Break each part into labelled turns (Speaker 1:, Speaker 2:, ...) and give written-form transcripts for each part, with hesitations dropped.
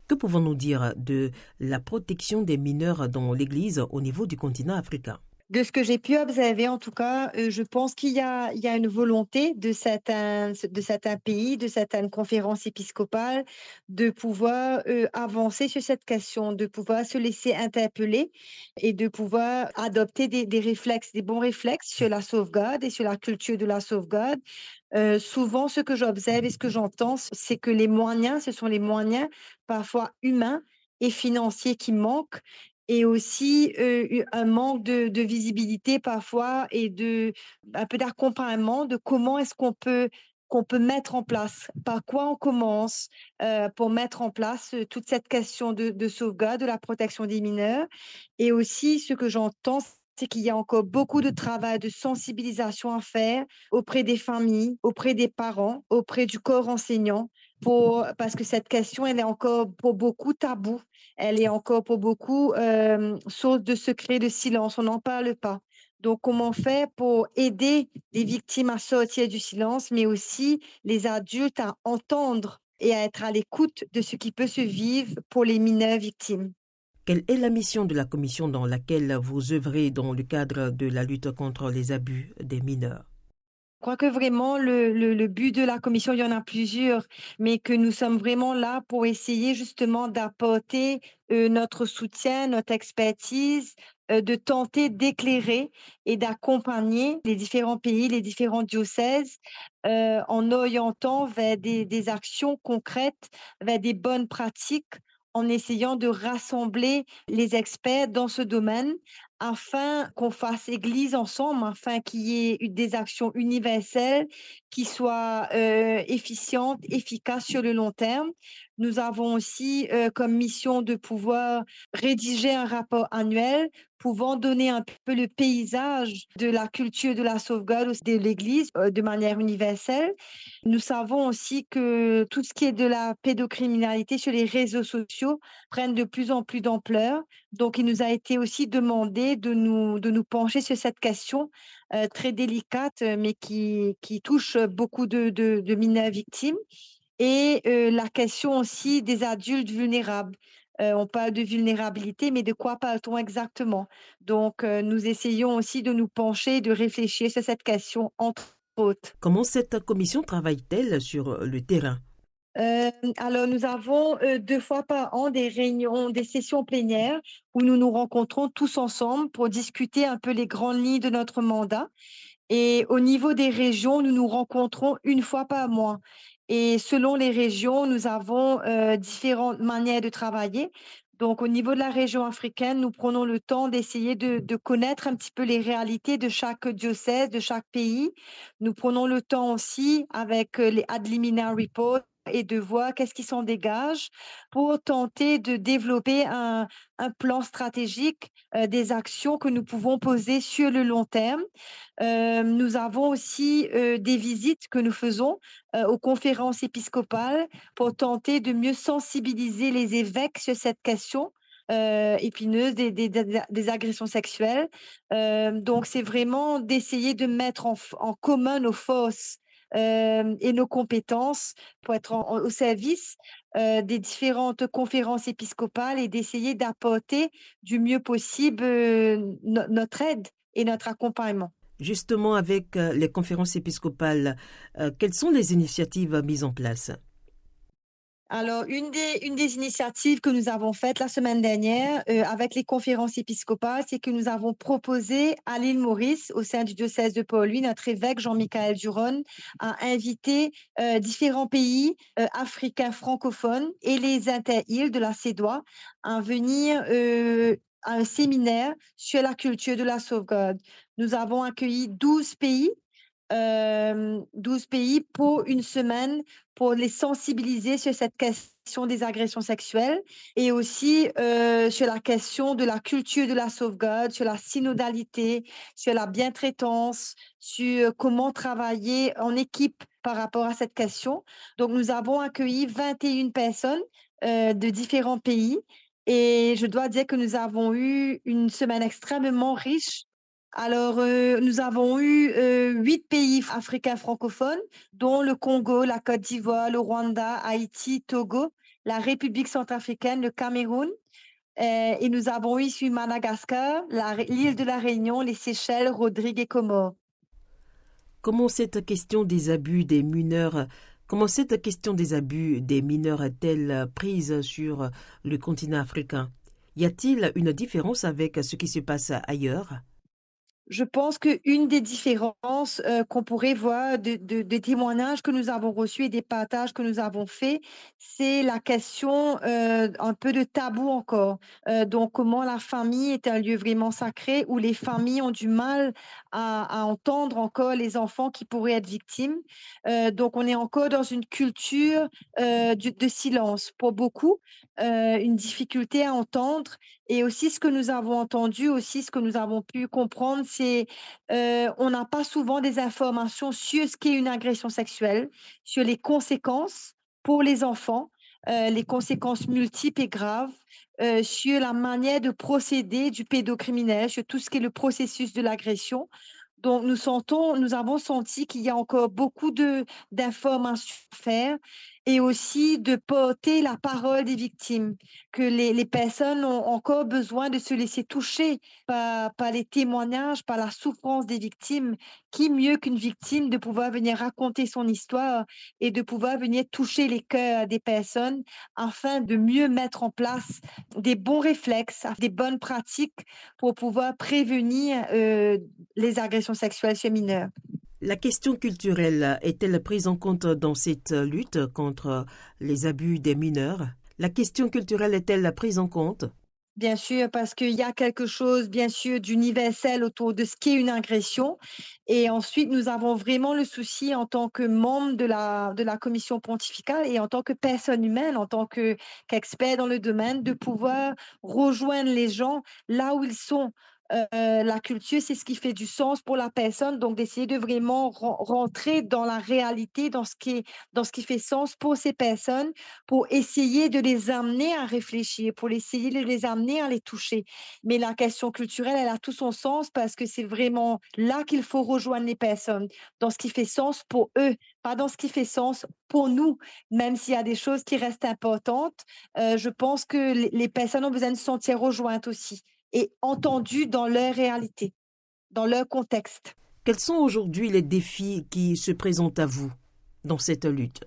Speaker 1: Que pouvons-nous dire de la protection des mineurs dans l'Église au niveau du continent africain?
Speaker 2: De ce que j'ai pu observer, en tout cas, je pense qu'il y a une volonté de certains pays, de certaines conférences épiscopales, de pouvoir, avancer sur cette question, de pouvoir se laisser interpeller et de pouvoir adopter des réflexes, des bons réflexes sur la sauvegarde et sur la culture de la sauvegarde. Souvent, ce que j'observe et ce que j'entends, c'est que les moyens, ce sont les moyens parfois humains et financiers qui manquent et aussi, un manque de visibilité parfois et un peu d'accompagnement de comment est-ce qu'on peut mettre en place, par quoi on commence, pour mettre en place, toute cette question de sauvegarde, de la protection des mineurs et aussi ce que j'entends, c'est qu'il y a encore beaucoup de travail de sensibilisation à faire auprès des familles, auprès des parents, auprès du corps enseignant parce que cette question, elle est encore pour beaucoup taboue. Elle est encore pour beaucoup, source de secret, de silence. On n'en parle pas. Donc comment faire pour aider les victimes à sortir du silence, mais aussi les adultes à entendre et à être à l'écoute de ce qui peut se vivre pour les mineurs victimes?
Speaker 1: Quelle est la mission de la commission dans laquelle vous œuvrez dans le cadre de la lutte contre les abus des mineurs?
Speaker 2: Je crois que vraiment le but de la commission, il y en a plusieurs, mais que nous sommes vraiment là pour essayer justement d'apporter, notre soutien, notre expertise, de tenter d'éclairer et d'accompagner les différents pays, les différents diocèses, en orientant vers des actions concrètes, vers des bonnes pratiques, en essayant de rassembler les experts dans ce domaine afin qu'on fasse église ensemble, afin qu'il y ait des actions universelles qui soient, efficientes, efficaces sur le long terme. Nous avons aussi, comme mission de pouvoir rédiger un rapport annuel pouvant donner un peu le paysage de la culture de la sauvegarde aussi de l'Église, de manière universelle. Nous savons aussi que tout ce qui est de la pédocriminalité sur les réseaux sociaux prennent de plus en plus d'ampleur. Donc il nous a été aussi demandé de nous pencher sur cette question, très délicate, mais qui touche beaucoup de mineurs victimes et la question aussi des adultes vulnérables. On parle de vulnérabilité, mais de quoi parle-t-on exactement? Donc nous essayons aussi de nous pencher, de réfléchir sur cette question, entre autres.
Speaker 1: Comment cette commission travaille-t-elle sur le terrain?
Speaker 2: Alors nous avons, 2 fois par an des réunions, des sessions plénières où nous nous rencontrons tous ensemble pour discuter un peu les grandes lignes de notre mandat et au niveau des régions, nous nous rencontrons une fois par mois et selon les régions, nous avons, différentes manières de travailler. Donc au niveau de la région africaine, nous prenons le temps d'essayer de connaître un petit peu les réalités de chaque diocèse, de chaque pays. Nous prenons le temps aussi avec, les Adlimina Report et de voir qu'est-ce qui s'en dégage pour tenter de développer un plan stratégique, des actions que nous pouvons poser sur le long terme. Nous avons aussi, des visites que nous faisons, aux conférences épiscopales pour tenter de mieux sensibiliser les évêques sur cette question, épineuse des agressions sexuelles. Donc c'est vraiment d'essayer de mettre en commun nos forces, et nos compétences pour être au service, des différentes conférences épiscopales et d'essayer d'apporter du mieux possible, notre aide et notre accompagnement.
Speaker 1: Justement, avec les conférences épiscopales, quelles sont les initiatives mises en place?
Speaker 2: Alors, une des initiatives que nous avons faites la semaine dernière, avec les conférences épiscopales, c'est que nous avons proposé à l'île Maurice, au sein du diocèse de Port-Louis, notre évêque Jean-Michaël Duron a invité, différents pays, africains francophones et les inter-îles de la CEDOA à venir, à un séminaire sur la culture de la sauvegarde. Nous avons accueilli 12 pays 12 pays pour une semaine pour les sensibiliser sur cette question des agressions sexuelles et aussi, sur la question de la culture de la sauvegarde, sur la synodalité, sur la bientraitance, sur comment travailler en équipe par rapport à cette question. Donc nous avons accueilli 21 personnes, de différents pays et je dois dire que nous avons eu une semaine extrêmement riche. Alors, nous avons eu, 8 pays africains francophones, dont le Congo, la Côte d'Ivoire, le Rwanda, Haïti, Togo la République centrafricaine, le Cameroun, et nous avons eu sur Madagascar, l'île de la Réunion, les Seychelles, Rodrigue et Comores.
Speaker 1: Comment cette question des abus des mineurs, comment cette question des abus des mineurs est-elle prise sur le continent africain? Y a-t-il une différence avec ce qui se passe ailleurs?
Speaker 2: Je pense qu'une des différences qu'on pourrait voir des témoignages que nous avons reçus et des partages que nous avons faits, c'est la question un peu de tabou encore. Donc, comment la famille est un lieu vraiment sacré où les familles ont du mal à entendre encore les enfants qui pourraient être victimes. Donc, on est encore dans une culture de silence pour beaucoup, une difficulté à entendre. Et aussi, ce que nous avons entendu, aussi ce que nous avons pu comprendre, c'est on n'a pas souvent des informations sur ce qu'est une agression sexuelle, sur les conséquences pour les enfants, les conséquences multiples et graves, sur la manière de procéder du pédocriminel, sur tout ce qui est le processus de l'agression. Donc, nous avons senti qu'il y a encore beaucoup d'informations à faire et aussi de porter la parole des victimes, que les personnes ont encore besoin de se laisser toucher par les témoignages, par la souffrance des victimes. Qui mieux qu'une victime de pouvoir venir raconter son histoire et de pouvoir venir toucher les cœurs des personnes afin de mieux mettre en place des bons réflexes, des bonnes pratiques pour pouvoir prévenir les agressions sexuelles chez mineurs.
Speaker 1: La question culturelle est-elle prise en compte dans cette lutte contre les abus des mineurs? La question culturelle est-elle prise en compte?
Speaker 2: Bien sûr, parce qu'il y a quelque chose, bien sûr, d'universel autour de ce qu'est une agression. Et ensuite, nous avons vraiment le souci en tant que membre de la commission pontificale et en tant que personne humaine, en tant qu'expert dans le domaine, de pouvoir rejoindre les gens là où ils sont. La culture, c'est ce qui fait du sens pour la personne, donc d'essayer de vraiment rentrer dans la réalité, dans ce qui fait sens pour ces personnes, pour essayer de les amener à réfléchir, pour essayer de les amener à les toucher. Mais la question culturelle, elle a tout son sens parce que c'est vraiment là qu'il faut rejoindre les personnes, dans ce qui fait sens pour eux, pas dans ce qui fait sens pour nous, même s'il y a des choses qui restent importantes. Je pense que les personnes ont besoin de se sentir rejointes aussi et entendues dans leur réalité, dans leur contexte.
Speaker 1: Quels sont aujourd'hui les défis qui se présentent à vous dans cette lutte?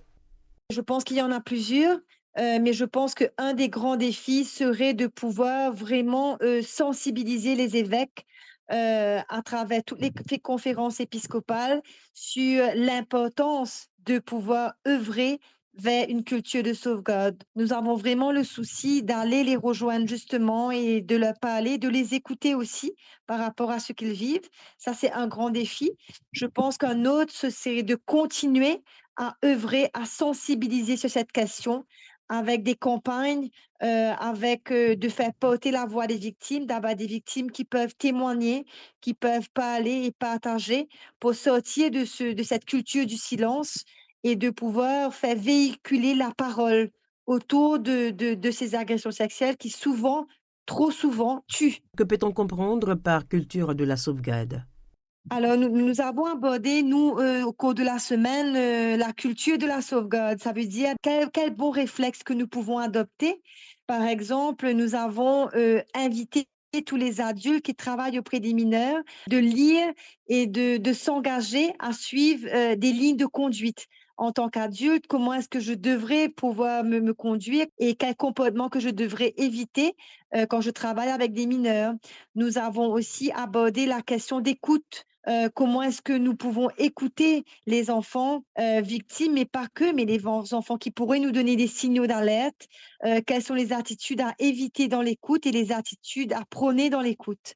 Speaker 2: Je pense qu'il y en a plusieurs, mais je pense qu'un des grands défis serait de pouvoir vraiment, sensibiliser les évêques, à travers toutes les conférences épiscopales sur l'importance de pouvoir œuvrer vers une culture de sauvegarde. Nous avons vraiment le souci d'aller les rejoindre justement et de leur parler, de les écouter aussi par rapport à ce qu'ils vivent. Ça, c'est un grand défi. Je pense qu'un autre, ce serait de continuer à œuvrer, à sensibiliser sur cette question avec des campagnes, avec, de faire porter la voix des victimes, d'avoir des victimes qui peuvent témoigner, qui peuvent parler et partager pour sortir de cette culture du silence et de pouvoir faire véhiculer la parole autour de ces agressions sexuelles qui souvent, trop souvent, tuent.
Speaker 1: Que peut-on comprendre par culture de la sauvegarde?
Speaker 2: Alors, nous avons abordé, nous, au cours de la semaine, la culture de la sauvegarde. Ça veut dire quel bon réflexe que nous pouvons adopter. Par exemple, nous avons invité tous les adultes qui travaillent auprès des mineurs de lire et de s'engager à suivre des lignes de conduite. En tant qu'adulte, comment est-ce que je devrais pouvoir me conduire et quel comportement que je devrais éviter quand je travaille avec des mineurs. Nous avons aussi abordé la question d'écoute. Comment est-ce que nous pouvons écouter les enfants victimes, mais pas que, mais les enfants qui pourraient nous donner des signaux d'alerte. Quelles sont les attitudes à éviter dans l'écoute et les attitudes à prôner dans l'écoute.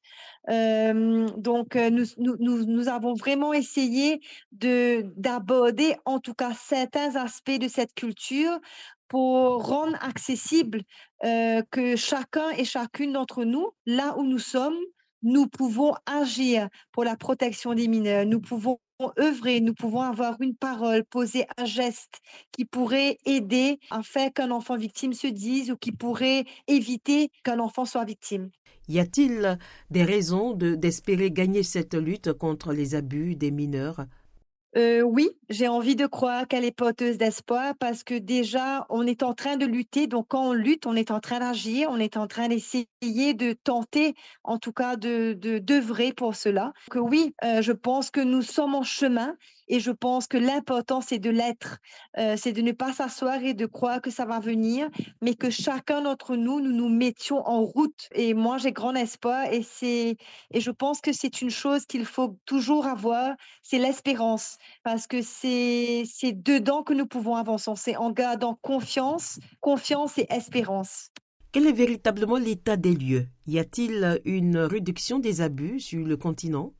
Speaker 2: Donc, nous avons vraiment essayé d'aborder en tout cas certains aspects de cette culture pour rendre accessible que chacun et chacune d'entre nous, là où nous sommes, nous pouvons agir pour la protection des mineurs. Nous pouvons œuvrer, nous pouvons avoir une parole, poser un geste qui pourrait aider à faire qu'un enfant victime se dise ou qui pourrait éviter qu'un enfant soit victime.
Speaker 1: Y a-t-il des raisons d'espérer gagner cette lutte contre les abus des mineurs?
Speaker 2: Oui, j'ai envie de croire qu'elle est porteuse d'espoir parce que déjà, on est en train de lutter. Donc quand on lutte, on est en train d'agir, on est en train d'essayer de tenter, en tout cas de d'œuvrer pour cela. Que oui, je pense que nous sommes en chemin et je pense que l'important, c'est de l'être. C'est de ne pas s'asseoir et de croire que ça va venir, mais que chacun d'entre nous, nous nous mettions en route. Et moi, j'ai grand espoir et je pense que c'est une chose qu'il faut toujours avoir, c'est l'espérance. Parce que c'est dedans que nous pouvons avancer. C'est en gardant confiance et espérance.
Speaker 1: Quel est véritablement l'état des lieux? Y a-t-il une réduction des abus sur le continent?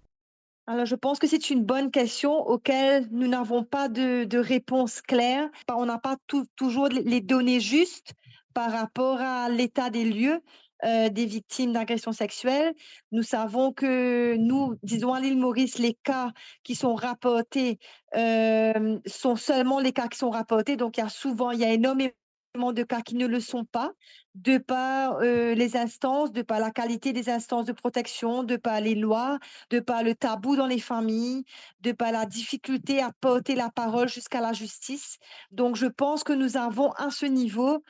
Speaker 2: Alors, je pense que c'est une bonne question auquel nous n'avons pas de réponse claire. On n'a pas toujours les données justes par rapport à l'état des lieux des victimes d'agressions sexuelles. Nous savons que nous, disons à l'île Maurice, les cas qui sont rapportés sont seulement les cas qui sont rapportés. Donc, il y a énormément de cas qui ne le sont pas, de par les instances, de par la qualité des instances de protection, de par les lois, de par le tabou dans les familles, de par la difficulté à porter la parole jusqu'à la justice. Donc, je pense que nous avons à ce niveau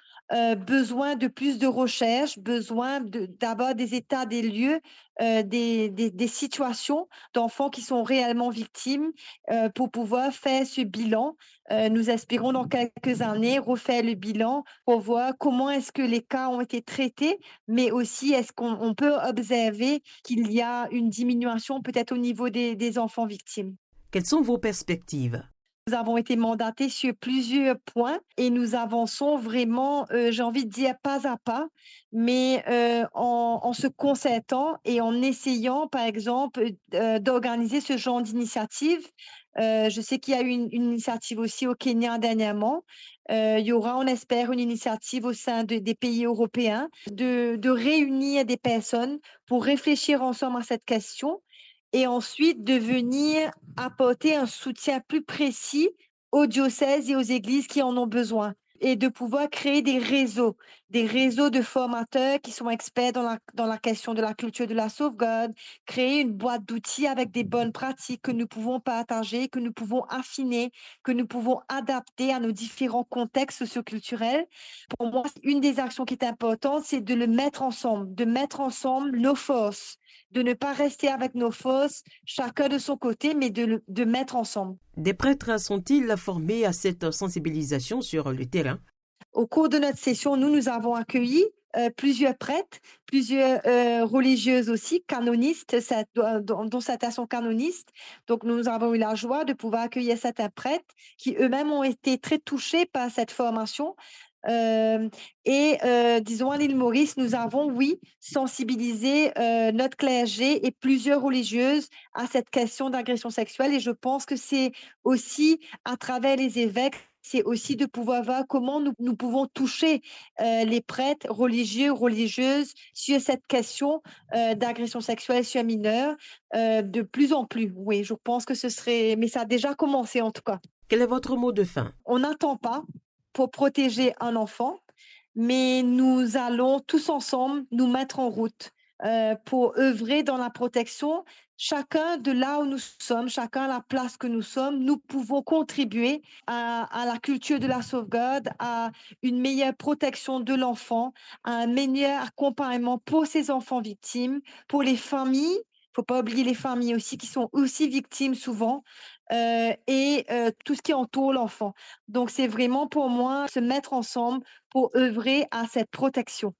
Speaker 2: besoin de plus de recherche, besoin d'avoir des états des lieux, des situations d'enfants qui sont réellement victimes pour pouvoir faire ce bilan. Nous espérons dans quelques années refaire le bilan pour voir comment est-ce que les cas ont été traités, mais aussi est-ce qu'on peut observer qu'il y a une diminution peut-être au niveau des enfants victimes.
Speaker 1: Quelles sont vos perspectives?
Speaker 2: Nous avons été mandatés sur plusieurs points et nous avançons vraiment, j'ai envie de dire pas à pas, mais en se concertant et en essayant, par exemple, d'organiser ce genre d'initiative. Je sais qu'il y a eu une initiative aussi au Kenya dernièrement. Il y aura, on espère, une initiative au sein des pays européens de réunir des personnes pour réfléchir ensemble à cette question et ensuite de venir apporter un soutien plus précis aux diocèses et aux églises qui en ont besoin et de pouvoir créer des réseaux de formateurs qui sont experts dans la question de la culture de la sauvegarde, créer une boîte d'outils avec des bonnes pratiques que nous pouvons partager, que nous pouvons affiner, que nous pouvons adapter à nos différents contextes socioculturels. Pour moi, une des actions qui est importante, c'est de le mettre ensemble, de mettre ensemble nos forces, de ne pas rester avec nos forces, chacun de son côté, mais de mettre ensemble.
Speaker 1: Des prêtres sont-ils formés à cette sensibilisation sur le terrain?
Speaker 2: Au cours de notre session, nous avons accueilli plusieurs prêtres, plusieurs religieuses aussi, canonistes, dont certains sont canonistes. Donc, nous avons eu la joie de pouvoir accueillir certains prêtres qui eux-mêmes ont été très touchés par cette formation. Euh, Disons, à l'île Maurice, nous avons, oui, sensibilisé notre clergé et plusieurs religieuses à cette question d'agression sexuelle. Et je pense que c'est aussi à travers les évêques, c'est aussi de pouvoir voir comment nous pouvons toucher les prêtres religieux, religieuses sur cette question d'agression sexuelle sur un mineur de plus en plus. Oui, je pense que ce serait, mais ça a déjà commencé en tout cas.
Speaker 1: Quel est votre mot de fin?
Speaker 2: On n'attend pas pour protéger un enfant, mais nous allons tous ensemble nous mettre en route pour œuvrer dans la protection. Chacun de là où nous sommes, chacun à la place que nous sommes, nous pouvons contribuer à la culture de la sauvegarde, à une meilleure protection de l'enfant, à un meilleur accompagnement pour ces enfants victimes, pour les familles. Il ne faut pas oublier les familles aussi qui sont aussi victimes souvent et tout ce qui entoure l'enfant. Donc c'est vraiment pour moi se mettre ensemble pour œuvrer à cette protection.